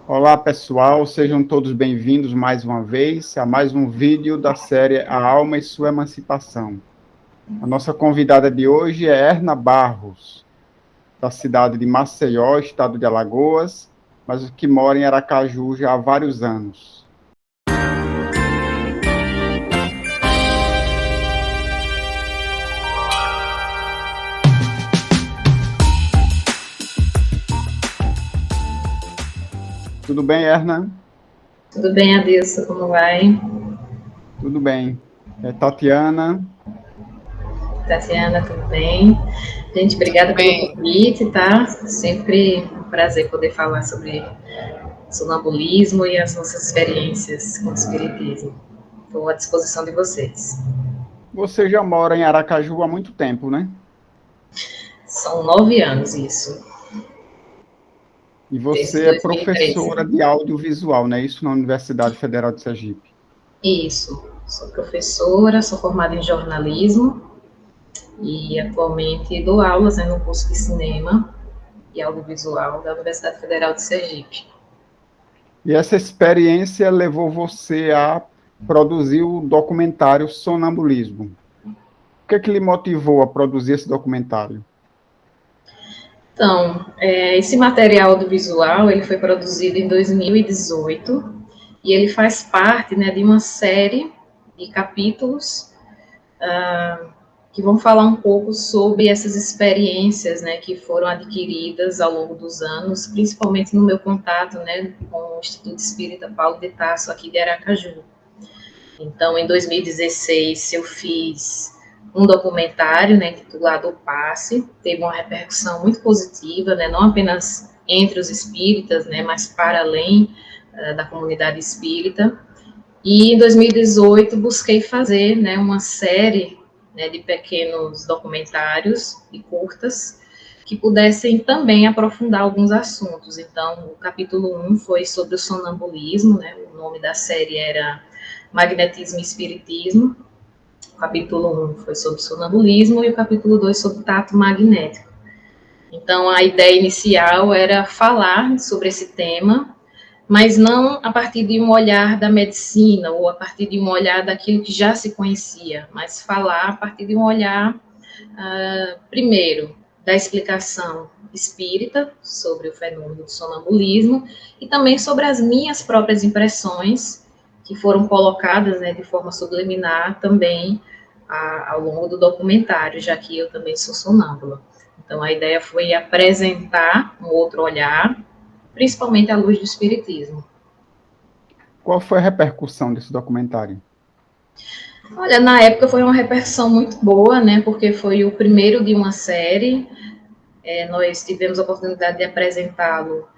Olá, pessoal, sejam todos bem-vindos mais uma vez a mais um vídeo da série A Alma e Sua Emancipação. A nossa convidada de hoje é Erna Barros, da cidade de Maceió, estado de Alagoas, mas que mora em Aracaju já há vários anos. Tudo bem, Erna? Tudo bem, Adilson? Como vai? Tudo bem. Tatiana? Tatiana, tudo bem? Gente, obrigada pelo convite, tá? Sempre um prazer poder falar sobre sonambulismo e as nossas experiências com o espiritismo. Estou à disposição de vocês. Você já mora em Aracaju há muito tempo, né? São 9 anos isso, E desde você é 2013. professora de audiovisual, né? Isso na Universidade Federal de Sergipe. Isso, sou professora, sou formada em jornalismo e atualmente dou aulas no curso de cinema e audiovisual da Universidade Federal de Sergipe. E essa experiência levou você a produzir o documentário Sonambulismo. O que é que lhe motivou a produzir esse documentário? Então, esse material audiovisual, ele foi produzido em 2018 e ele faz parte, né, de uma série de capítulos que vão falar um pouco sobre essas experiências, né, que foram adquiridas ao longo dos anos, principalmente no meu contato, né, com o Instituto Espírita Paulo de Tarso, aqui de Aracaju. Então, em 2016, eu fiz um documentário, né, intitulado O Passe, teve uma repercussão muito positiva, né, não apenas entre os espíritas, né, mas para além da comunidade espírita. E em 2018 busquei fazer, né, uma série, né, de pequenos documentários e curtas que pudessem também aprofundar alguns assuntos. Então, o capítulo 1 foi sobre o sonambulismo, né, o nome da série era Magnetismo e Espiritismo. O capítulo 1 foi sobre sonambulismo e o capítulo 2 sobre tato magnético. Então, a ideia inicial era falar sobre esse tema, mas não a partir de um olhar da medicina ou a partir de um olhar daquilo que já se conhecia, mas falar a partir de um olhar, primeiro, da explicação espírita sobre o fenômeno do sonambulismo e também sobre as minhas próprias impressões que foram colocadas, né, de forma subliminar também ao longo do documentário, já que eu também sou sonâmbula. Então, a ideia foi apresentar um outro olhar, principalmente à luz do espiritismo. Qual foi a repercussão desse documentário? Olha, na época foi uma repercussão muito boa, né, porque foi o primeiro de uma série. Nós tivemos a oportunidade de apresentá-lo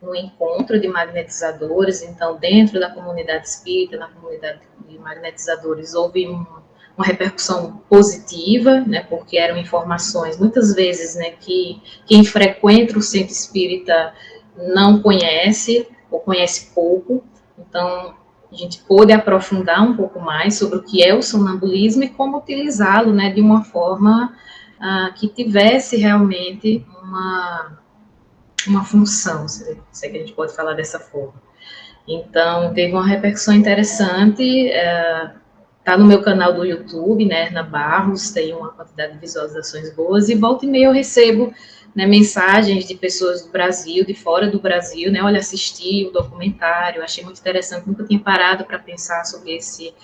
no encontro de magnetizadores, então, dentro da comunidade espírita, na comunidade de magnetizadores, houve uma repercussão positiva, né, porque eram informações, muitas vezes, né, que quem frequenta o centro espírita não conhece, ou conhece pouco, então, a gente pôde aprofundar um pouco mais sobre o que é o sonambulismo e como utilizá-lo, né, de uma forma que tivesse realmente uma função, se é que a gente pode falar dessa forma. Então, teve uma repercussão interessante, está no meu canal do YouTube, né, Erna Barros, tem uma quantidade de visualizações boas, e volta e meia eu recebo, né, mensagens de pessoas do Brasil, de fora do Brasil, né, olha, assisti o documentário, achei muito interessante, nunca tinha parado para pensar sobre esse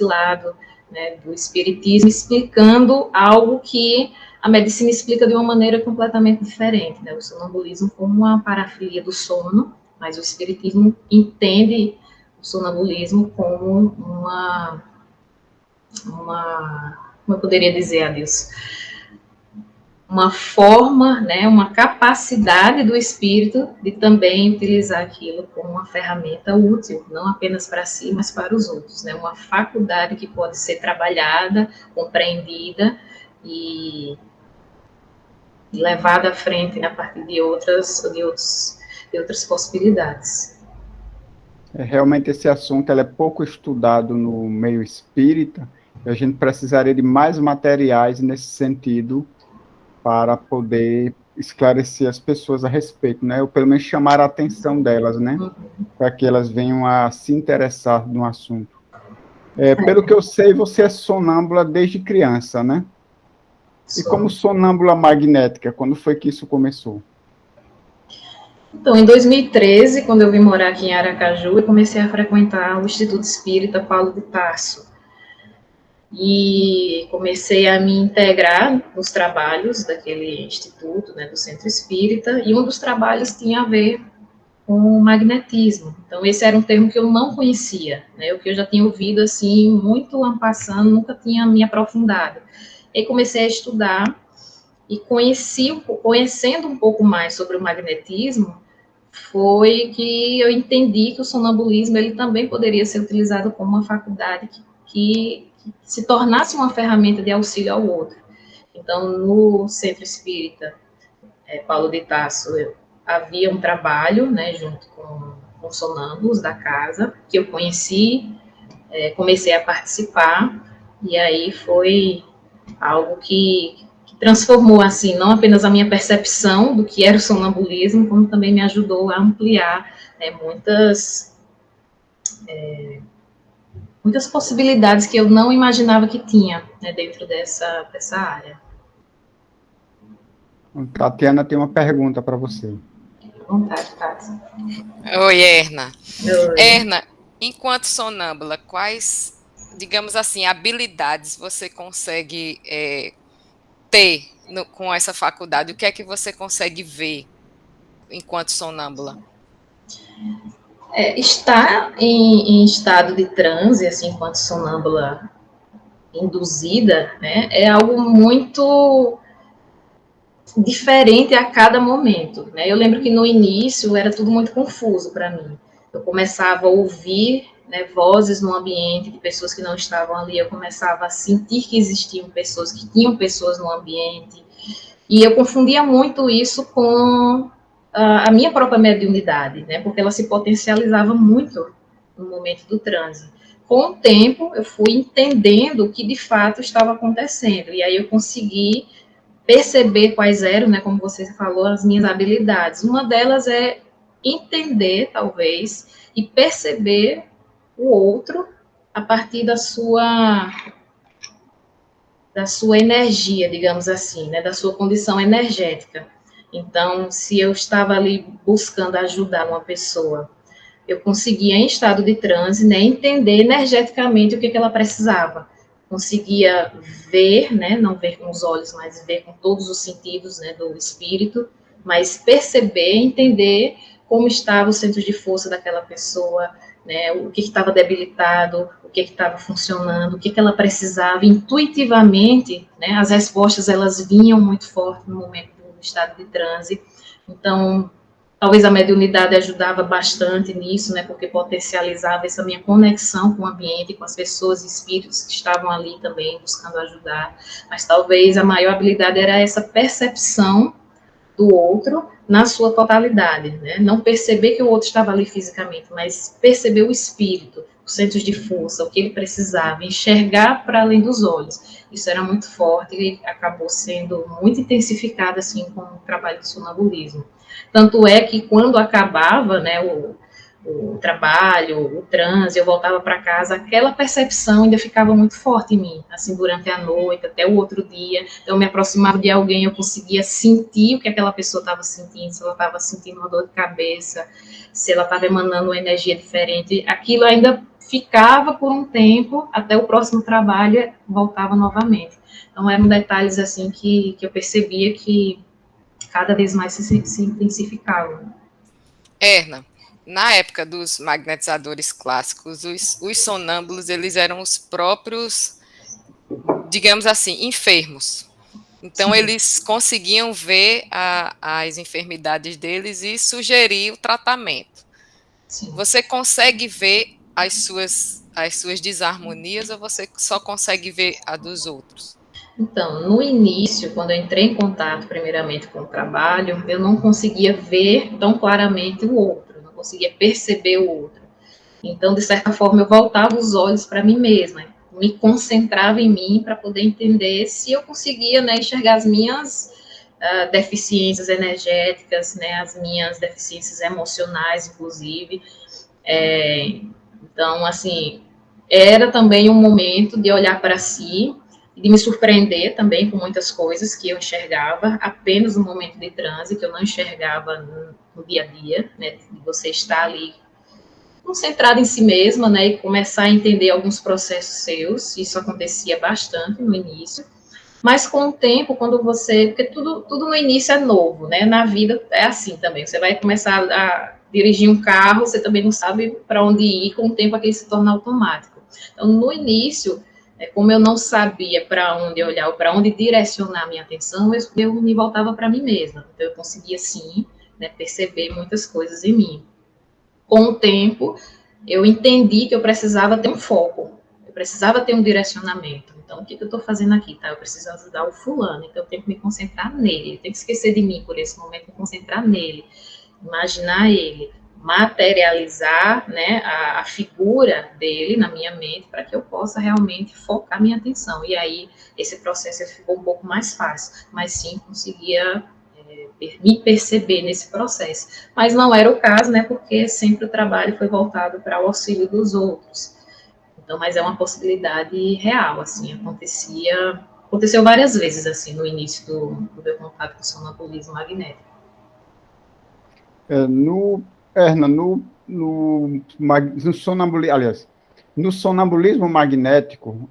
lado, né, do espiritismo, explicando algo que a medicina explica de uma maneira completamente diferente, né, o sonambulismo como uma parafilia do sono, mas o espiritismo entende o sonambulismo como como eu poderia dizer, Adilson, uma forma, né, uma capacidade do espírito de também utilizar aquilo como uma ferramenta útil, não apenas para si, mas para os outros, né, uma faculdade que pode ser trabalhada, compreendida e levada à frente, né, a partir de outras possibilidades. Realmente esse assunto é pouco estudado no meio espírita, e a gente precisaria de mais materiais nesse sentido para poder esclarecer as pessoas a respeito, né? Ou pelo menos chamar a atenção delas, né? Para que elas venham a se interessar no assunto. Pelo que eu sei, você é sonâmbula desde criança, né? E como sonâmbula magnética, quando foi que isso começou? Então, em 2013, quando eu vim morar aqui em Aracaju, eu comecei a frequentar o Instituto Espírita Paulo de Tarso. E comecei a me integrar nos trabalhos daquele instituto, né, do Centro Espírita, e um dos trabalhos tinha a ver com o magnetismo. Então, esse era um termo que eu não conhecia, né, o que eu já tinha ouvido, assim, muito en passant, nunca tinha me aprofundado. E comecei a estudar, e conhecendo um pouco mais sobre o magnetismo, foi que eu entendi que o sonambulismo ele também poderia ser utilizado como uma faculdade que se tornasse uma ferramenta de auxílio ao outro. Então, no Centro Espírita Paulo de Tarso, havia um trabalho, né, junto com sonâmbulos da casa, que eu conheci, comecei a participar, e aí foi algo que transformou, assim, não apenas a minha percepção do que era o sonambulismo, como também me ajudou a ampliar, né, muitas possibilidades que eu não imaginava que tinha, né, dentro dessa área. Tatiana tem uma pergunta para você. À vontade, Tati. Oi, Erna. Oi. Erna, enquanto sonâmbula, quais, digamos assim, habilidades você consegue ter com essa faculdade? O que é que você consegue ver enquanto sonâmbula? Estar em estado de transe, assim, enquanto sonâmbula induzida, né, é algo muito diferente a cada momento, né? Eu lembro que no início era tudo muito confuso para mim. Eu começava a ouvir, né, vozes no ambiente de pessoas que não estavam ali, eu começava a sentir que existiam pessoas, que tinham pessoas no ambiente, e eu confundia muito isso com a minha própria mediunidade, né? Porque ela se potencializava muito no momento do transe. Com o tempo, eu fui entendendo o que de fato estava acontecendo, e aí eu consegui perceber quais eram, né, como você falou, as minhas habilidades. Uma delas é entender, talvez, e perceber o outro a partir da sua energia, digamos assim, né, da sua condição energética. Então, se eu estava ali buscando ajudar uma pessoa, eu conseguia, em estado de transe, né, entender energeticamente o que ela precisava. Conseguia ver, né, não ver com os olhos, mas ver com todos os sentidos, né, do espírito, mas perceber, entender como estava o centro de força daquela pessoa, né, o que estava debilitado, o que estava funcionando, o que ela precisava, intuitivamente, né, as respostas elas vinham muito forte no momento do estado de transe. Então, talvez a mediunidade ajudava bastante nisso, né, porque potencializava essa minha conexão com o ambiente, com as pessoas e espíritos que estavam ali também buscando ajudar. Mas talvez a maior habilidade era essa percepção do outro na sua totalidade, né? Não perceber que o outro estava ali fisicamente, mas perceber o espírito, os centros de força, o que ele precisava, enxergar para além dos olhos. Isso era muito forte e acabou sendo muito intensificado assim com o trabalho de sonambulismo. Tanto é que quando acabava, né, o trabalho, o transe, eu voltava para casa, aquela percepção ainda ficava muito forte em mim, assim, durante a noite, até o outro dia. Então, eu me aproximava de alguém, eu conseguia sentir o que aquela pessoa estava sentindo, se ela estava sentindo uma dor de cabeça, se ela estava emanando uma energia diferente. Aquilo ainda ficava por um tempo, até o próximo trabalho voltava novamente. Então, eram detalhes, assim, que eu percebia que cada vez mais se intensificavam. Erna, na época dos magnetizadores clássicos, os sonâmbulos, eles eram os próprios, digamos assim, enfermos. Então, sim, eles conseguiam ver as enfermidades deles e sugerir o tratamento. Sim. Você consegue ver as suas desarmonias ou você só consegue ver a dos outros? Então, no início, quando eu entrei em contato primeiramente com o trabalho, eu não conseguia ver tão claramente o outro, não conseguia perceber o outro. Então, de certa forma, eu voltava os olhos para mim mesma, me concentrava em mim para poder entender se eu conseguia, né, enxergar as minhas deficiências energéticas, né, as minhas deficiências emocionais, inclusive. Então, assim, era também um momento de olhar para si, de me surpreender também com muitas coisas que eu enxergava apenas no momento de transe, que eu não enxergava no dia a dia, né, de você estar ali concentrada em si mesma, né, e começar a entender alguns processos seus. Isso acontecia bastante no início, mas com o tempo, quando você, porque tudo no início é novo, né, na vida é assim também, você vai começar a dirigir um carro, você também não sabe para onde ir, com o tempo aquele se torna automático. Então, no início, como eu não sabia para onde olhar, ou para onde direcionar a minha atenção, eu me voltava para mim mesma, então eu conseguia, sim, né, perceber muitas coisas em mim. Com o tempo, eu entendi que eu precisava ter um foco, eu precisava ter um direcionamento. Então, o que eu estou fazendo aqui, tá? Eu preciso ajudar o fulano, então eu tenho que me concentrar nele, eu tenho que esquecer de mim por esse momento, me concentrar nele, imaginar ele, materializar, né, a figura dele na minha mente, para que eu possa realmente focar minha atenção. E aí, esse processo ficou um pouco mais fácil, mas sim, conseguia me perceber nesse processo. Mas não era o caso, né, porque sempre o trabalho foi voltado para o auxílio dos outros. Então, mas é uma possibilidade real, assim, aconteceu várias vezes, assim, no início do meu contato com o sonambulismo magnético. No sonambulismo magnético,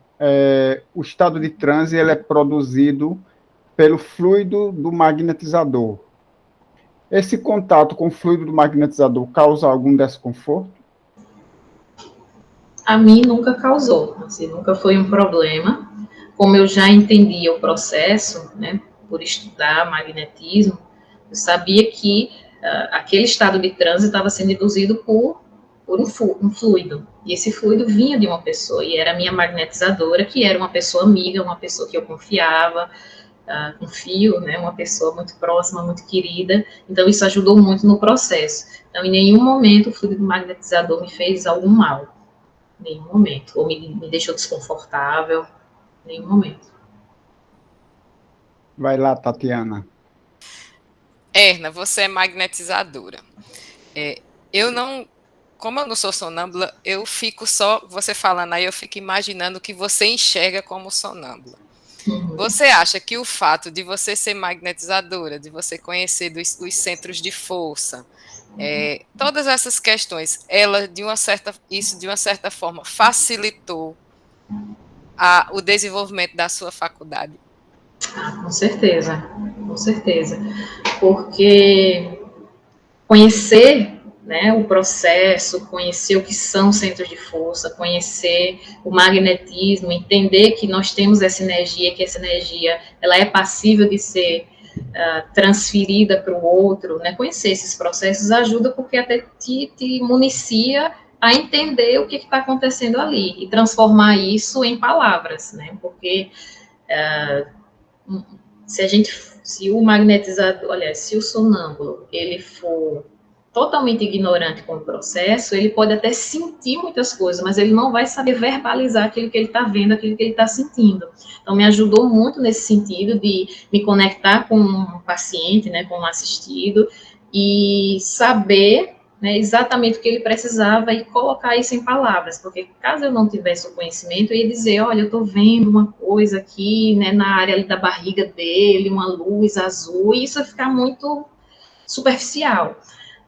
o estado de transe ele é produzido pelo fluido do magnetizador. Esse contato com o fluido do magnetizador causa algum desconforto? A mim nunca causou, assim, nunca foi um problema. Como eu já entendia o processo, né, por estudar magnetismo, eu sabia que aquele estado de transe estava sendo induzido por um fluido. E esse fluido vinha de uma pessoa, e era a minha magnetizadora, que era uma pessoa amiga, uma pessoa que eu confiava, confio, né, uma pessoa muito próxima, muito querida. Então, isso ajudou muito no processo. Então, em nenhum momento o fluido magnetizador me fez algum mal. Em nenhum momento. Ou me deixou desconfortável. Em nenhum momento. Vai lá, Tatiana. Erna, você é magnetizadora. Eu não, como eu não sou sonâmbula, eu fico só, você falando aí, eu fico imaginando o que você enxerga como sonâmbula. Uhum. Você acha que o fato de você ser magnetizadora, de você conhecer os centros de força, todas essas questões, isso de uma certa forma facilitou o desenvolvimento da sua faculdade? Com certeza, com certeza. Porque conhecer, né, o processo, conhecer o que são centros de força, conhecer o magnetismo, entender que nós temos essa energia, que essa energia ela é passível de ser transferida para o outro, né, conhecer esses processos ajuda porque até te municia a entender o que está acontecendo ali e transformar isso em palavras, né, porque se o magnetizador, aliás, se o sonâmbulo, ele for totalmente ignorante com o processo, ele pode até sentir muitas coisas, mas ele não vai saber verbalizar aquilo que ele está vendo, aquilo que ele está sentindo. Então, me ajudou muito nesse sentido de me conectar com um paciente, né, com um assistido, e saber, né, exatamente o que ele precisava e colocar isso em palavras, porque caso eu não tivesse o conhecimento, eu ia dizer, olha, eu estou vendo uma coisa aqui, né, na área ali da barriga dele, uma luz azul, e isso ia ficar muito superficial.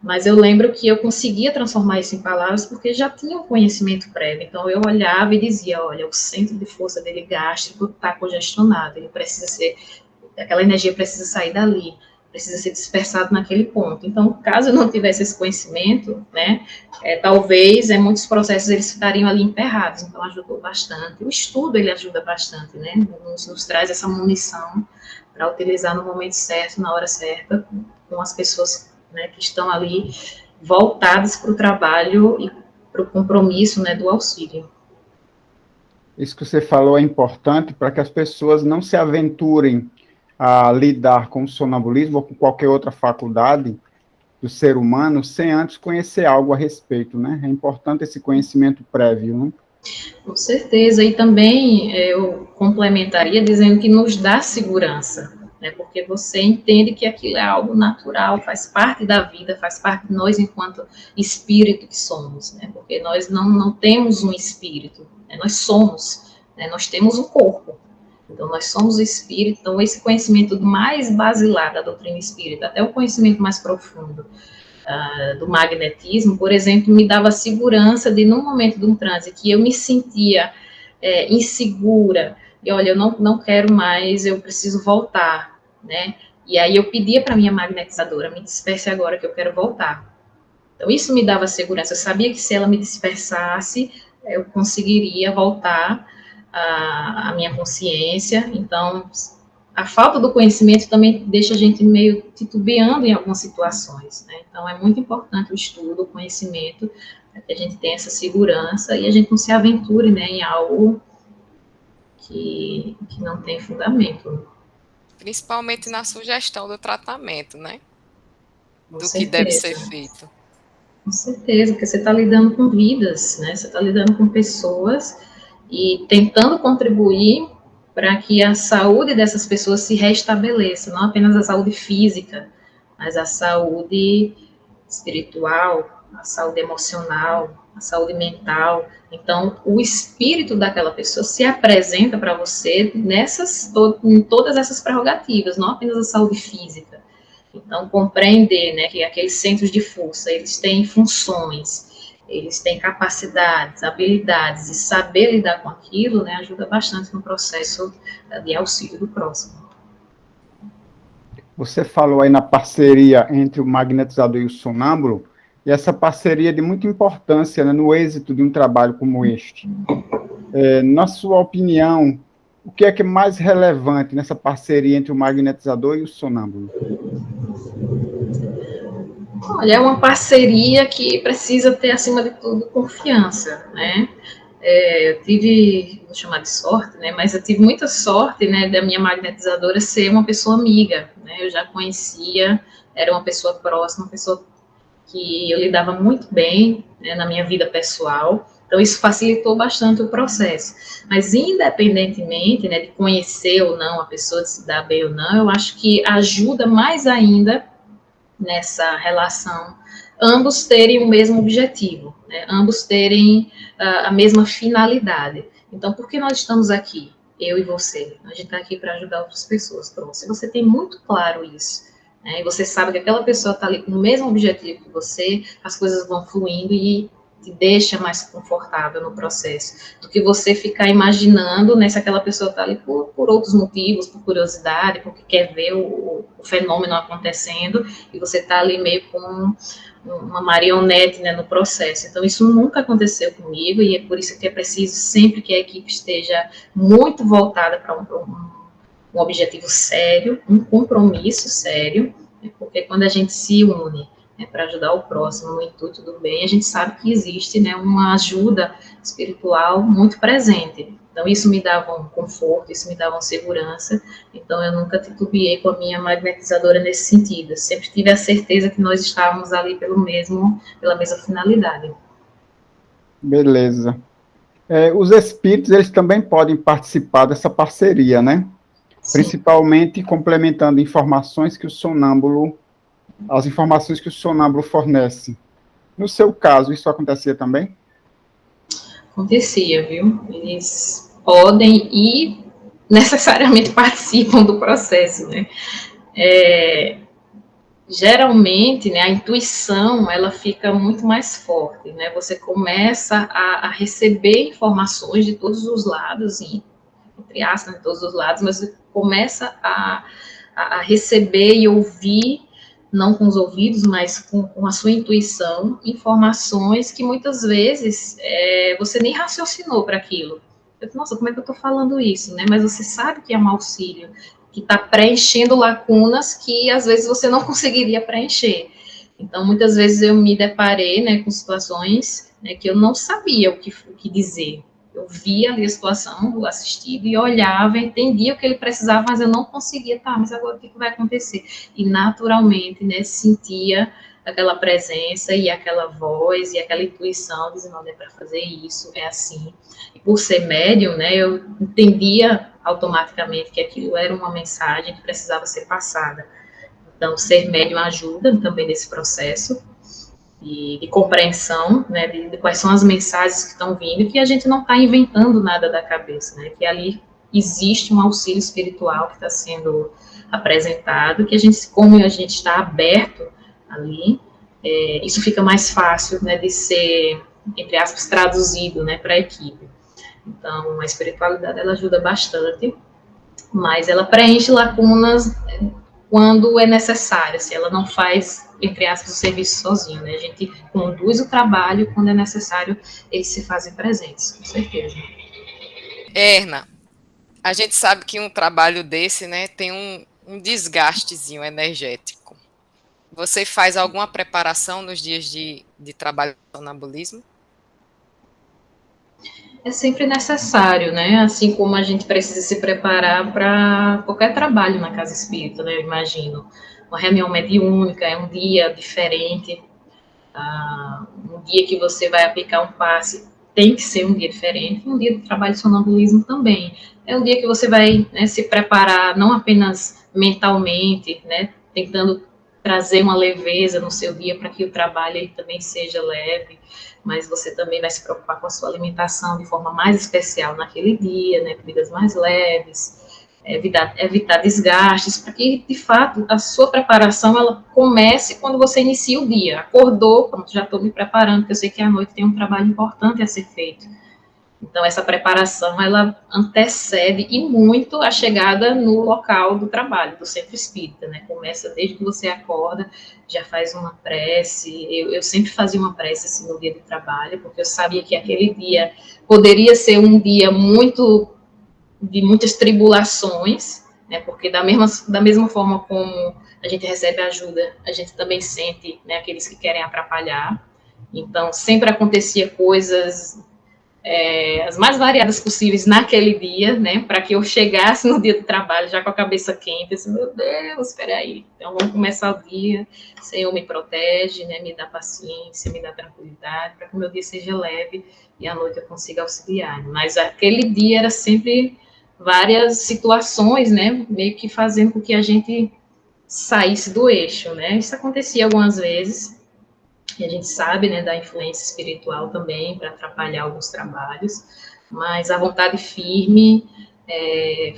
Mas eu lembro que eu conseguia transformar isso em palavras porque já tinha um conhecimento prévio. Então, eu olhava e dizia, olha, o centro de força dele gástrico está congestionado, ele precisa ser, aquela energia precisa sair dali, precisa ser dispersado naquele ponto. Então, caso eu não tivesse esse conhecimento, né, talvez muitos processos eles ficariam ali emperrados. Então, ajudou bastante. O estudo, ele ajuda bastante, né, nos traz essa munição para utilizar no momento certo, na hora certa, com as pessoas, né, que estão ali voltadas para o trabalho e para o compromisso, né, do auxílio. Isso que você falou é importante para que as pessoas não se aventurem a lidar com o sonambulismo ou com qualquer outra faculdade do ser humano sem antes conhecer algo a respeito, né? É importante esse conhecimento prévio, né? Com certeza, e também eu complementaria dizendo que nos dá segurança, né, porque você entende que aquilo é algo natural, faz parte da vida, faz parte de nós enquanto espírito que somos, né, porque nós não temos um espírito, né, nós somos, né, nós temos um corpo, então nós somos espírito. Então esse conhecimento mais basilar da doutrina espírita, até o conhecimento mais profundo do magnetismo, por exemplo, me dava segurança de, num momento de um transe que eu me sentia insegura, e olha, eu não quero mais, eu preciso voltar, né? E aí eu pedia para minha magnetizadora, me disperse agora que eu quero voltar. Então isso me dava segurança, eu sabia que se ela me dispersasse, eu conseguiria voltar à minha consciência. Então a falta do conhecimento também deixa a gente meio titubeando em algumas situações, né? Então é muito importante o estudo, o conhecimento, para que a gente tenha essa segurança e a gente não se aventure, né, em algo que não tem fundamento. Principalmente na sugestão do tratamento, né? Com do certeza. Que deve ser feito. Com certeza, porque você está lidando com vidas, né? Você está lidando com pessoas e tentando contribuir para que a saúde dessas pessoas se restabeleça, não apenas a saúde física, mas a saúde espiritual, a saúde emocional, a saúde mental. Então, o espírito daquela pessoa se apresenta para você em todas essas prerrogativas, não apenas a saúde física. Então, compreender, né, que aqueles centros de força, eles têm funções, eles têm capacidades, habilidades, e saber lidar com aquilo, né, ajuda bastante no processo de auxílio do próximo. Você falou aí na parceria entre o magnetizador e o sonâmbulo, e essa parceria é de muita importância, né, no êxito de um trabalho como este. Na sua opinião, o que é mais relevante nessa parceria entre o magnetizador e o sonâmbulo? Olha, é uma parceria que precisa ter, acima de tudo, confiança, né? Eu tive, vou chamar de sorte, né? Mas eu tive muita sorte, né, da minha magnetizadora ser uma pessoa amiga, né? Eu já conhecia, era uma pessoa próxima, uma pessoa que eu lidava muito bem, né, na minha vida pessoal. Então, isso facilitou bastante o processo. Mas, independentemente, né, de conhecer ou não a pessoa, de se dar bem ou não, eu acho que ajuda mais ainda nessa relação ambos terem o mesmo objetivo, né, ambos terem a mesma finalidade. Então, por que nós estamos aqui, eu e você? A gente está aqui para ajudar outras pessoas. Pronto, se você tem muito claro isso, né, e você sabe que aquela pessoa está ali com o mesmo objetivo que você, as coisas vão fluindo e te deixa mais confortável no processo, do que você ficar imaginando, né, se aquela pessoa está ali por outros motivos, por curiosidade, porque quer ver o fenômeno acontecendo, e você está ali meio com uma marionete, né, no processo. Então, isso nunca aconteceu comigo, e é por isso que é preciso, sempre que a equipe esteja muito voltada para um objetivo sério, um compromisso sério, né, porque quando a gente se une, né, para ajudar o próximo no intuito do bem, a gente sabe que existe, né, uma ajuda espiritual muito presente. Então, isso me dava um conforto, isso me dava uma segurança. Então, eu nunca titubeei com a minha magnetizadora nesse sentido. Eu sempre tive a certeza que nós estávamos ali pela mesma finalidade. Beleza. Os espíritos, eles também podem participar dessa parceria, né? Sim. Principalmente complementando as informações que o sonâmbulo fornece. No seu caso, isso acontecia também? Acontecia, viu? Eles podem e necessariamente participam do processo, né? Geralmente, né, a intuição, ela fica muito mais forte, né? Você começa a receber informações de todos os lados, entre aspas, de todos os lados, mas você começa a receber e ouvir, não com os ouvidos, mas com a sua intuição, informações que muitas vezes você nem raciocinou para aquilo. Nossa, como é que eu estou falando isso, né? Mas você sabe que é um auxílio, que está preenchendo lacunas que às vezes você não conseguiria preencher. Então, muitas vezes eu me deparei, né, com situações, né, que eu não sabia o que dizer. Eu via ali a situação do assistido e olhava, entendia o que ele precisava, mas eu não conseguia, mas agora o que vai acontecer? E naturalmente, né, sentia aquela presença e aquela voz e aquela intuição, dizendo, não, é para fazer isso, é assim. E por ser médium, né, eu entendia automaticamente que aquilo era uma mensagem que precisava ser passada. Então, ser médium ajuda também nesse processo de compreensão, né, de quais são as mensagens que estão vindo, que a gente não está inventando nada da cabeça, né, que ali existe um auxílio espiritual que está sendo apresentado, que a gente, como a gente está aberto ali, isso fica mais fácil, né, de ser, entre aspas, traduzido, né, para a equipe. Então, a espiritualidade, ela ajuda bastante, mas ela preenche lacunas quando é necessário, se ela não faz, entre aspas, o serviço sozinho, né? A gente conduz o trabalho quando é necessário, eles se fazem presentes, com certeza. Erna, a gente sabe que um trabalho desse, né, tem um desgastezinho energético. Você faz alguma preparação nos dias de trabalho de sonambulismo? É sempre necessário, né? Assim como a gente precisa se preparar para qualquer trabalho na casa espírita, né? Eu imagino. Uma reunião mediúnica é um dia diferente, um dia que você vai aplicar um passe tem que ser um dia diferente, um dia de trabalho de sonambulismo também. É um dia que você vai, né, se preparar não apenas mentalmente, né, tentando trazer uma leveza no seu dia para que o trabalho ele também seja leve, mas você também vai se preocupar com a sua alimentação de forma mais especial naquele dia, né, comidas mais leves, evitar desgastes, para que, de fato, a sua preparação, ela comece quando você inicia o dia. Acordou, pronto, já estou me preparando, porque eu sei que à noite tem um trabalho importante a ser feito. Então, essa preparação, ela antecede e muito a chegada no local do trabalho, do centro espírita, né? Começa desde que você acorda, já faz uma prece. Eu sempre fazia uma prece assim, no dia de trabalho, porque eu sabia que aquele dia poderia ser um dia de muitas tribulações, né, porque da mesma forma como a gente recebe ajuda, a gente também sente, né, aqueles que querem atrapalhar. Então, sempre acontecia coisas as mais variadas possíveis naquele dia, né, para que eu chegasse no dia do trabalho já com a cabeça quente, assim, meu Deus, espera aí, então vamos começar o dia, o Senhor me protege, né, me dá paciência, me dá tranquilidade, para que o meu dia seja leve e à noite eu consiga auxiliar. Mas aquele dia era sempre várias situações, né, meio que fazendo com que a gente saísse do eixo, né, isso acontecia algumas vezes, e a gente sabe, né, da influência espiritual também para atrapalhar alguns trabalhos, mas a vontade firme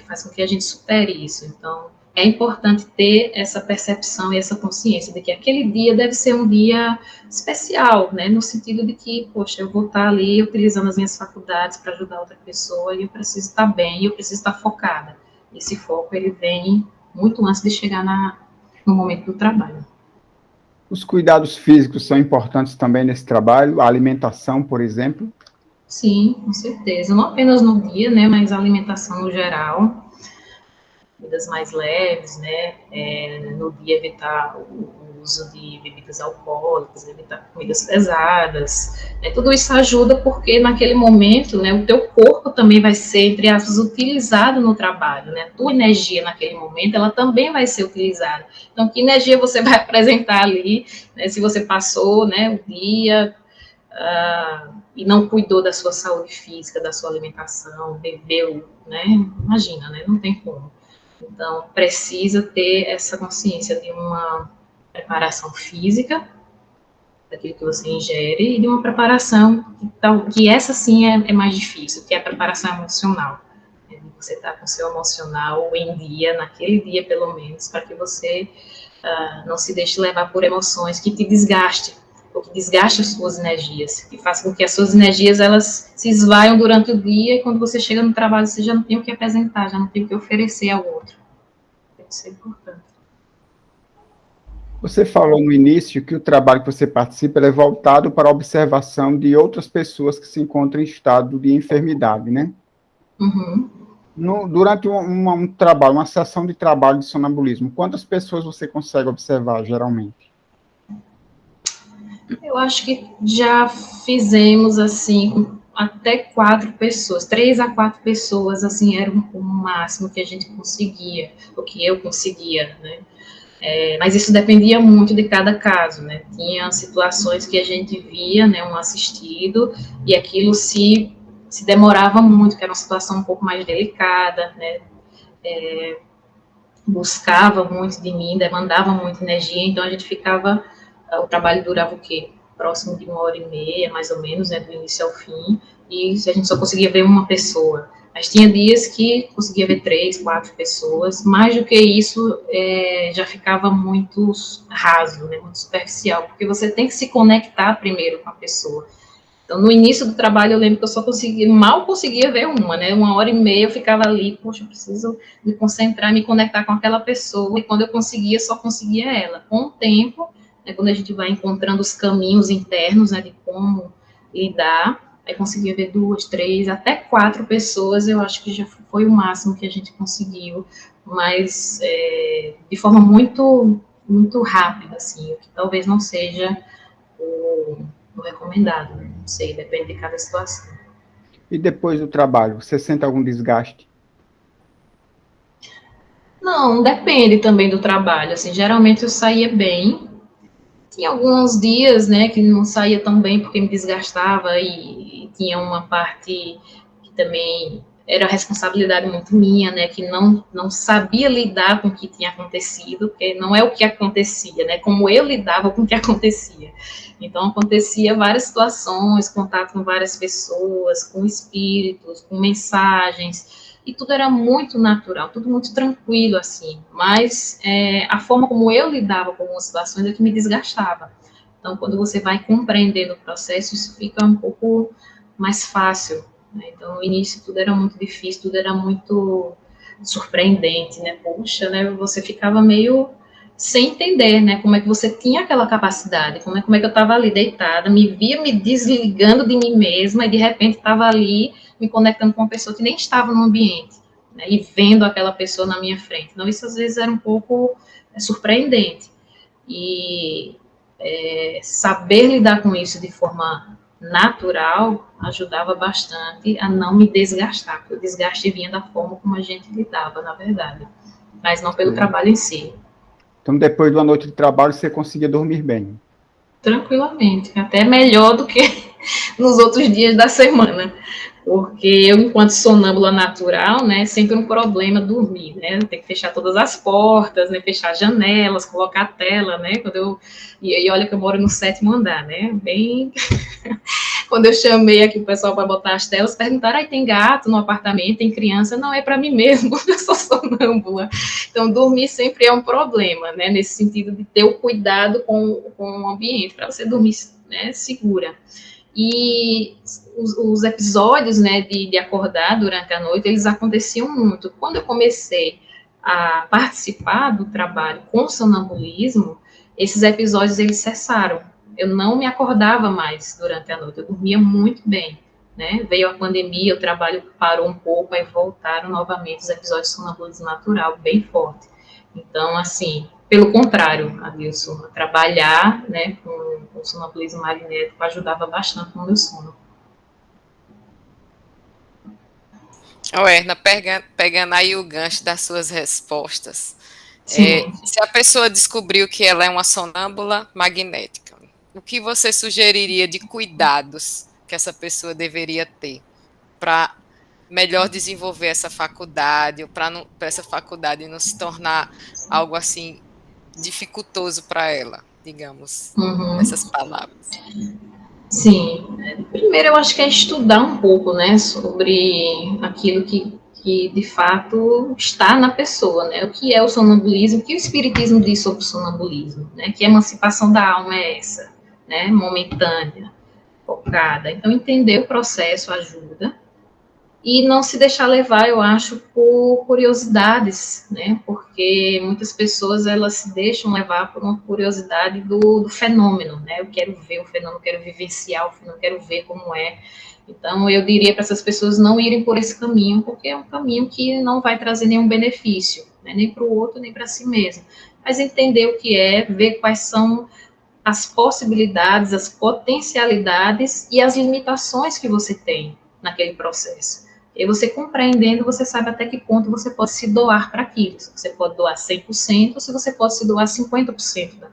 faz com que a gente supere isso. Então, é importante ter essa percepção e essa consciência de que aquele dia deve ser um dia especial, né, no sentido de que, poxa, eu vou estar ali utilizando as minhas faculdades para ajudar outra pessoa e eu preciso estar bem, eu preciso estar focada. Esse foco, ele vem muito antes de chegar no momento do trabalho. Os cuidados físicos são importantes também nesse trabalho, a alimentação, por exemplo? Sim, com certeza. Não apenas no dia, né, mas a alimentação no geral, comidas mais leves, né, no dia evitar o uso de bebidas alcoólicas, evitar comidas pesadas, né, tudo isso ajuda porque naquele momento, né, o teu corpo também vai ser, entre aspas, utilizado no trabalho, né, a tua energia naquele momento, ela também vai ser utilizada. Então, que energia você vai apresentar ali, né, se você passou, né, o dia e não cuidou da sua saúde física, da sua alimentação, bebeu, né, imagina, né, não tem como. Então, precisa ter essa consciência de uma preparação física, daquilo que você ingere, e de uma preparação, que essa sim é mais difícil, que é a preparação emocional. Você está com o seu emocional em dia, naquele dia pelo menos, para que você não se deixe levar por emoções que te desgastem, ou que desgastem as suas energias, que façam com que as suas energias elas se esvaiam durante o dia, e quando você chega no trabalho, você já não tem o que apresentar, já não tem o que oferecer ao outro. Isso é importante. Você falou no início que o trabalho que você participa é voltado para a observação de outras pessoas que se encontram em estado de enfermidade, né? Uhum. Durante um trabalho, uma sessão de trabalho de sonambulismo, quantas pessoas você consegue observar, geralmente? Eu acho que já fizemos, assim, até 4 pessoas, 3 a 4 pessoas, assim, era o máximo que a gente conseguia, o que eu conseguia, né? Mas isso dependia muito de cada caso, né? Tinha situações que a gente via, né, um assistido, e aquilo se se demorava muito, que era uma situação um pouco mais delicada, né, buscava muito de mim, demandava muita energia, então a gente ficava, o trabalho durava o quê? Próximo de 1h30, mais ou menos, né, do início ao fim, e a gente só conseguia ver uma pessoa. Mas tinha dias que conseguia ver 3, 4 pessoas, mais do que isso, já ficava muito raso, né, muito superficial, porque você tem que se conectar primeiro com a pessoa. Então, no início do trabalho, eu lembro que eu só mal conseguia ver uma, né? 1h30 eu ficava ali, poxa, eu preciso me concentrar, me conectar com aquela pessoa, e quando eu conseguia, só conseguia ela. Com o tempo, né, quando a gente vai encontrando os caminhos internos, né, de como lidar, aí conseguia ver 2, 3, até 4 pessoas, eu acho que já foi o máximo que a gente conseguiu, mas de forma muito, muito rápida, assim, o que talvez não seja o recomendado, né? Não sei, depende de cada situação. E depois do trabalho, você sente algum desgaste? Não, depende também do trabalho, assim, geralmente eu saía bem, tinha alguns dias, né, que não saía tão bem porque me desgastava e tinha uma parte que também era responsabilidade muito minha, né, que não sabia lidar com o que tinha acontecido, porque não é o que acontecia, né, como eu lidava com o que acontecia. Então, acontecia várias situações, contato com várias pessoas, com espíritos, com mensagens, e tudo era muito natural, tudo muito tranquilo, assim, mas a forma como eu lidava com algumas situações é que me desgastava. Então, quando você vai compreendendo o processo, isso fica um pouco mais fácil, né? Então, no início tudo era muito difícil, tudo era muito surpreendente, né? Poxa, né? Você ficava meio sem entender, né? Como é que você tinha aquela capacidade, como é que eu estava ali deitada, me via me desligando de mim mesma e de repente estava ali me conectando com uma pessoa que nem estava no ambiente, né, e vendo aquela pessoa na minha frente. Então, isso às vezes era um pouco surpreendente. E saber lidar com isso de forma natural ajudava bastante a não me desgastar, porque o desgaste vinha da forma como a gente lidava, na verdade, mas não pelo trabalho em si. Então, depois de uma noite de trabalho, você conseguia dormir bem? Tranquilamente, até melhor do que nos outros dias da semana, porque eu, enquanto sonâmbula natural, né, sempre um problema dormir, né, tem que fechar todas as portas, né, fechar janelas, colocar a tela, né, e olha que eu moro no 7º andar, né, bem, quando eu chamei aqui o pessoal para botar as telas, perguntaram, aí tem gato no apartamento, tem criança, não, é para mim mesmo, eu sou sonâmbula, então dormir sempre é um problema, né, nesse sentido de ter o cuidado com o ambiente, para você dormir, né, segura. E os episódios, né, de acordar durante a noite, eles aconteciam muito. Quando eu comecei a participar do trabalho com sonambulismo, esses episódios, eles cessaram. Eu não me acordava mais durante a noite, eu dormia muito bem, né? Veio a pandemia, o trabalho parou um pouco, aí voltaram novamente os episódios de sonambulismo natural, bem forte. Então, assim, pelo contrário, Adilson, trabalhar, né, com o sonambulismo magnético ajudava bastante no meu sono. Erna, pegando aí o gancho das suas respostas, Sim. se a pessoa descobriu que ela é uma sonâmbula magnética, o que você sugeriria de cuidados que essa pessoa deveria ter para melhor desenvolver essa faculdade, ou para essa faculdade não se tornar algo assim dificultoso para ela, digamos, nessas palavras? Sim. Primeiro, eu acho que é estudar um pouco, né, sobre aquilo que de fato está na pessoa, né, o que é o sonambulismo, o que o espiritismo diz sobre o sonambulismo, né, que a emancipação da alma é essa, né, momentânea, focada. Então, entender o processo ajuda. E não se deixar levar, eu acho, por curiosidades, né? Porque muitas pessoas, elas se deixam levar por uma curiosidade do fenômeno, né? Eu quero ver o fenômeno, eu quero vivenciar o fenômeno, eu quero ver como é. Então, eu diria para essas pessoas não irem por esse caminho, porque é um caminho que não vai trazer nenhum benefício, né? Nem para o outro, nem para si mesmo. Mas entender o que é, ver quais são as possibilidades, as potencialidades e as limitações que você tem naquele processo. E você compreendendo, você sabe até que ponto você pode se doar para aquilo. Se você pode doar 100%, ou se você pode se doar 50%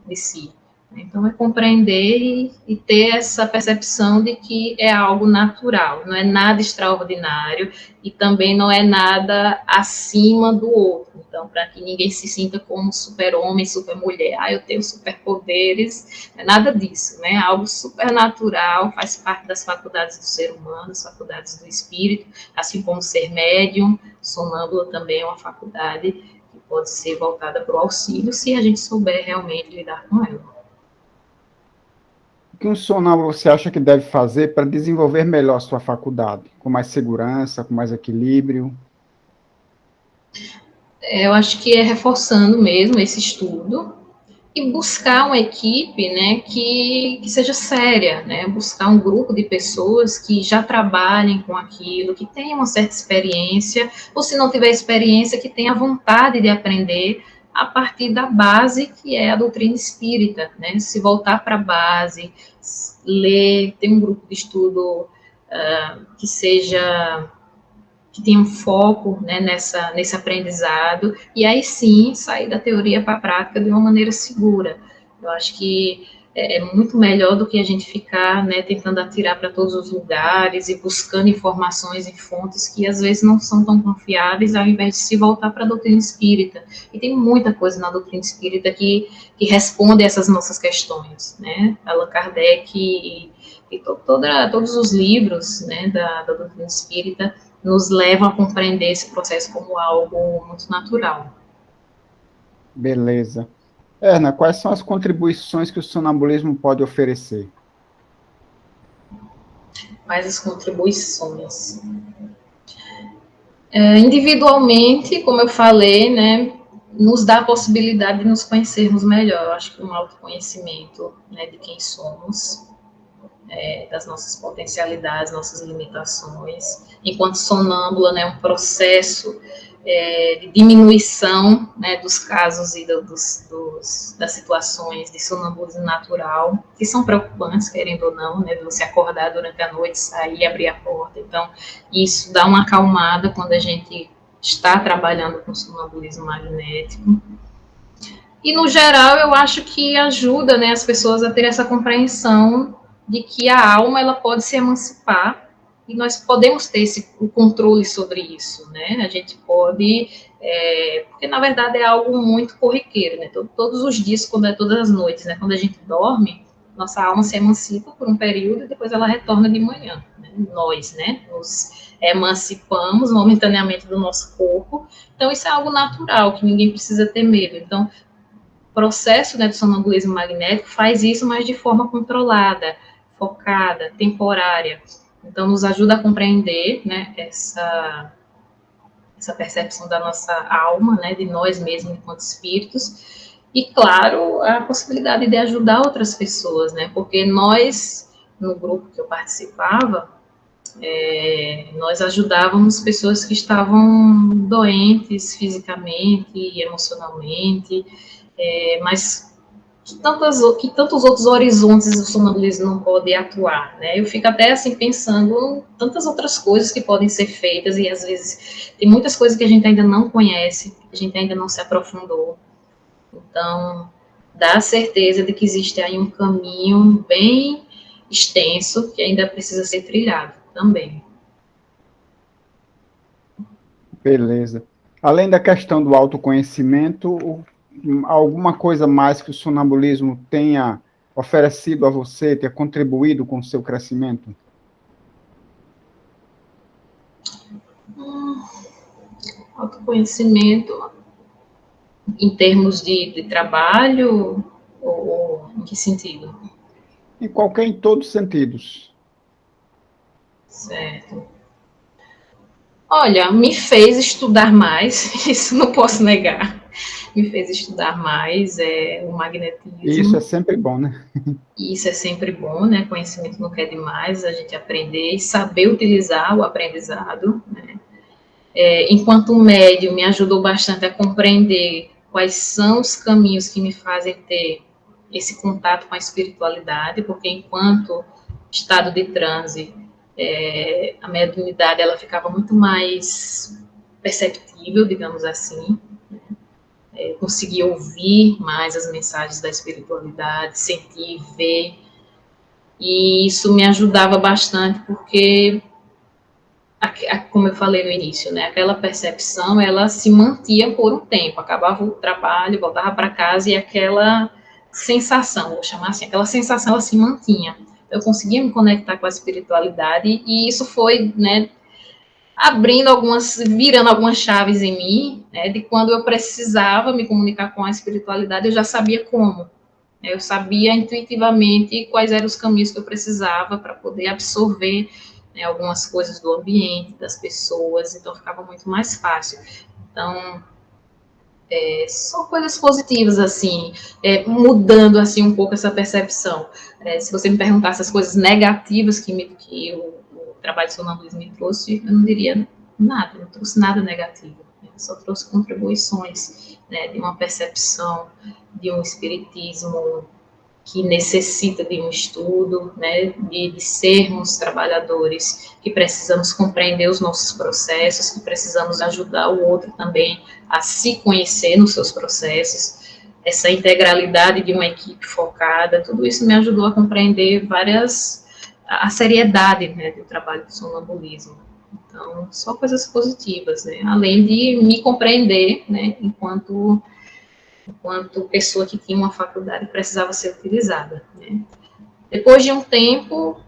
de si. Então, é compreender e ter essa percepção de que é algo natural, não é nada extraordinário e também não é nada acima do outro. Então, para que ninguém se sinta como super-homem, super-mulher, eu tenho superpoderes, não é nada disso, né? Algo supernatural, faz parte das faculdades do ser humano, das faculdades do espírito, assim como ser médium, sonâmbula também é uma faculdade que pode ser voltada para o auxílio, se a gente souber realmente lidar com ela. O que um sonâmbulo você acha que deve fazer para desenvolver melhor a sua faculdade? Com mais segurança, com mais equilíbrio? Eu acho que é reforçando mesmo esse estudo e buscar uma equipe, né, que seja séria, né, buscar um grupo de pessoas que já trabalhem com aquilo, que tenham uma certa experiência, ou se não tiver experiência, que tenha vontade de aprender a partir da base que é a doutrina espírita, né, se voltar para a base, ler, ter um grupo de estudo que seja que tenha um foco, né, nesse aprendizado, e aí sim sair da teoria para a prática de uma maneira segura. Eu acho que é muito melhor do que a gente ficar, né, tentando atirar para todos os lugares e buscando informações em fontes que às vezes não são tão confiáveis, ao invés de se voltar para a doutrina espírita. E tem muita coisa na doutrina espírita que responde essas nossas questões, né? Allan Kardec e todos os livros, né, da doutrina espírita nos levam a compreender esse processo como algo muito natural. Beleza. Erna, quais são as contribuições que o sonambulismo pode oferecer? Quais as contribuições? Individualmente, como eu falei, né, nos dá a possibilidade de nos conhecermos melhor. Eu acho que um autoconhecimento, né, de quem somos, das nossas potencialidades, nossas limitações. Enquanto sonâmbula, né, um processo de diminuição, né, dos casos e das situações de sonambulismo natural, que são preocupantes, querendo ou não, né, de você acordar durante a noite, sair e abrir a porta. Então, isso dá uma acalmada quando a gente está trabalhando com sonambulismo magnético. E, no geral, eu acho que ajuda, né, as pessoas a ter essa compreensão de que a alma ela pode se emancipar e nós podemos ter o controle sobre isso, né? A gente pode, porque na verdade é algo muito corriqueiro, né? Todos os dias, todas as noites, né? Quando a gente dorme, nossa alma se emancipa por um período e depois ela retorna de manhã. Né? Nós, né? Nos emancipamos momentaneamente do nosso corpo. Então isso é algo natural que ninguém precisa ter medo. Então processo, né, do sonambulismo magnético faz isso, mas de forma controlada, focada, temporária. Então, nos ajuda a compreender, né, essa percepção da nossa alma, né, de nós mesmos enquanto espíritos, e, claro, a possibilidade de ajudar outras pessoas, né, porque nós, no grupo que eu participava, nós ajudávamos pessoas que estavam doentes fisicamente e emocionalmente, mas que tantos outros horizontes o sonambulismo não pode atuar, né? Eu fico até assim pensando em tantas outras coisas que podem ser feitas e às vezes tem muitas coisas que a gente ainda não conhece, que a gente ainda não se aprofundou. Então, dá a certeza de que existe aí um caminho bem extenso que ainda precisa ser trilhado também. Beleza. Além da questão do autoconhecimento, alguma coisa mais que o sonambulismo tenha oferecido a você, tenha contribuído com o seu crescimento? Autoconhecimento em termos de trabalho ou em que sentido? Em todos os sentidos. Certo. Olha, me fez estudar mais, isso não posso negar. Me fez estudar mais o magnetismo. E isso é sempre bom, né? E isso é sempre bom, né? Conhecimento não quer demais, a gente aprender e saber utilizar o aprendizado, né? Enquanto médium, me ajudou bastante a compreender quais são os caminhos que me fazem ter esse contato com a espiritualidade, porque enquanto estado de transe, a mediunidade ela ficava muito mais perceptível, digamos assim. consegui ouvir mais as mensagens da espiritualidade, sentir, ver, e isso me ajudava bastante, porque, como eu falei no início, né, aquela percepção, ela se mantinha por um tempo, acabava o trabalho, voltava para casa, e aquela sensação, vou chamar assim, aquela sensação, ela se mantinha. Eu conseguia me conectar com a espiritualidade, e isso foi, né, virando algumas chaves em mim, né, de quando eu precisava me comunicar com a espiritualidade, eu já sabia como. Eu sabia intuitivamente quais eram os caminhos que eu precisava para poder absorver, né, algumas coisas do ambiente, das pessoas, então ficava muito mais fácil. Então, são coisas positivas, assim, mudando, assim, um pouco essa percepção. Se você me perguntasse as coisas negativas que o trabalho de sonambulismo me trouxe, eu não diria nada, não trouxe nada negativo, né? Só trouxe contribuições, né, de uma percepção, de um espiritismo que necessita de um estudo, né, de sermos trabalhadores, que precisamos compreender os nossos processos, que precisamos ajudar o outro também a se conhecer nos seus processos, essa integralidade de uma equipe focada, tudo isso me ajudou a compreender a seriedade, né, do trabalho do sonambulismo. Então, só coisas positivas, né, além de me compreender, né, enquanto pessoa que tinha uma faculdade precisava ser utilizada, né. Depois de um tempo,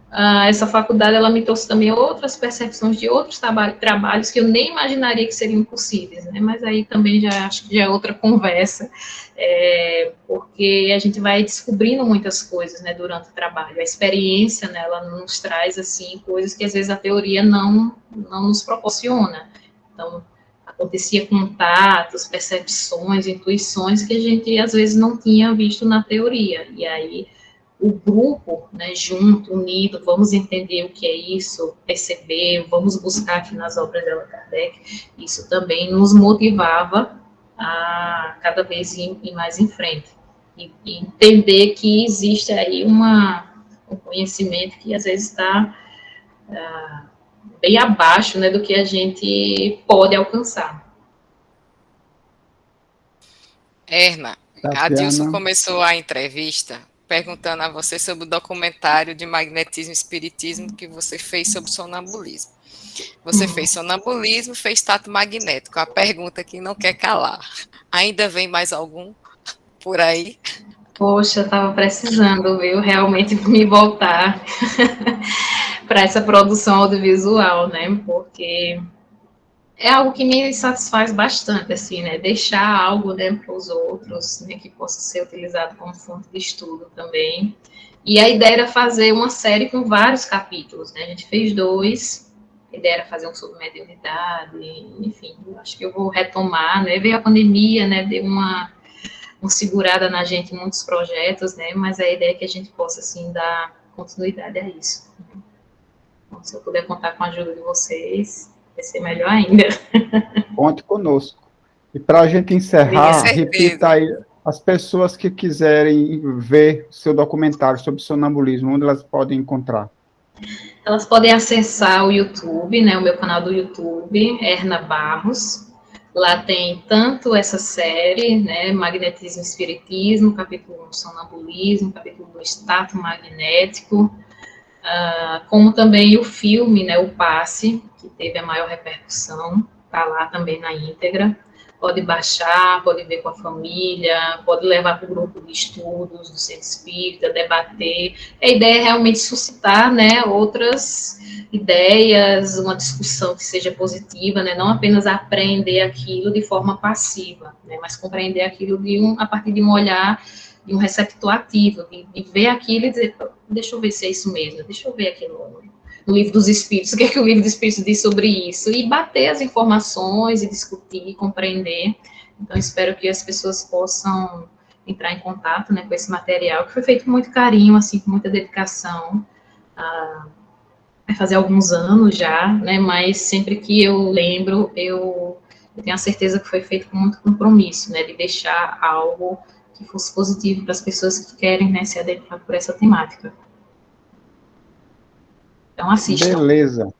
essa faculdade, ela me trouxe também outras percepções de outros trabalhos que eu nem imaginaria que seriam possíveis, né, mas aí também acho que já é outra conversa, porque a gente vai descobrindo muitas coisas, né, durante o trabalho. A experiência, né, ela nos traz, assim, coisas que às vezes a teoria não nos proporciona. Então, acontecia contatos, percepções, intuições que a gente às vezes não tinha visto na teoria, e aí o grupo, né, junto, unido, vamos entender o que é isso, perceber, vamos buscar aqui nas obras de Allan Kardec, isso também nos motivava a cada vez ir mais em frente, e entender que existe aí um conhecimento que às vezes está bem abaixo, né, do que a gente pode alcançar. Erna, Adilson Tatiana. começou a entrevista perguntando a você sobre o documentário de magnetismo e espiritismo que você fez sobre sonambulismo. Você fez sonambulismo, fez tato magnético. A pergunta que não quer calar. Ainda vem mais algum por aí? Poxa, estava precisando, viu, realmente me voltar para essa produção audiovisual, né, porque é algo que me satisfaz bastante, assim, né, deixar algo, né, para os outros, né, que possa ser utilizado como fonte de estudo também. E a ideia era fazer uma série com vários capítulos, né, a gente fez 2, a ideia era fazer um sobre mediunidade, enfim, acho que eu vou retomar, né, veio a pandemia, né, deu uma segurada na gente em muitos projetos, né, mas a ideia é que a gente possa, assim, dar continuidade a isso. Então, se eu puder contar com a ajuda de vocês, vai ser melhor ainda. Conte conosco. E para a gente encerrar, repita aí as pessoas que quiserem ver o seu documentário sobre sonambulismo, onde elas podem encontrar. Elas podem acessar o YouTube, né, o meu canal do YouTube, Erna Barros. Lá tem tanto essa série, né, Magnetismo e Espiritismo, capítulo 1, Sonambulismo, capítulo 2, Tato Magnético, como também o filme, né, O Passe, que teve a maior repercussão, está lá também na íntegra. Pode baixar, pode ver com a família, pode levar para o grupo de estudos do Centro Espírita, debater. A ideia é realmente suscitar, né, outras ideias, uma discussão que seja positiva, né, não apenas aprender aquilo de forma passiva, né, mas compreender aquilo a partir de um olhar, de um receptor ativo, de ver aquilo e dizer, deixa eu ver se é isso mesmo, deixa eu ver aqui no Livro dos Espíritos, o que é que o Livro dos Espíritos diz sobre isso, e bater as informações, e discutir, e compreender. Então, espero que as pessoas possam entrar em contato, né, com esse material, que foi feito com muito carinho, assim, com muita dedicação, vai fazer alguns anos já, né, mas sempre que eu lembro, eu tenho a certeza que foi feito com muito compromisso, né, de deixar algo que fosse positivo para as pessoas que querem, né, se adequar por essa temática. Então, assistam. Beleza.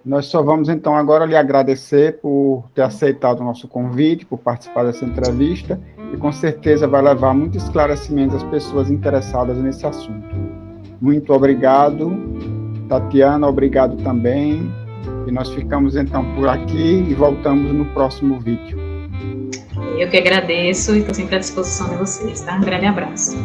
Nós só vamos, então, agora lhe agradecer por ter aceitado o nosso convite, por participar dessa entrevista, e com certeza vai levar muito esclarecimento às pessoas interessadas nesse assunto. Muito obrigado, Tatiana, obrigado também, e nós ficamos, então, por aqui e voltamos no próximo vídeo. Eu que agradeço e estou sempre à disposição de vocês, tá? Um grande abraço.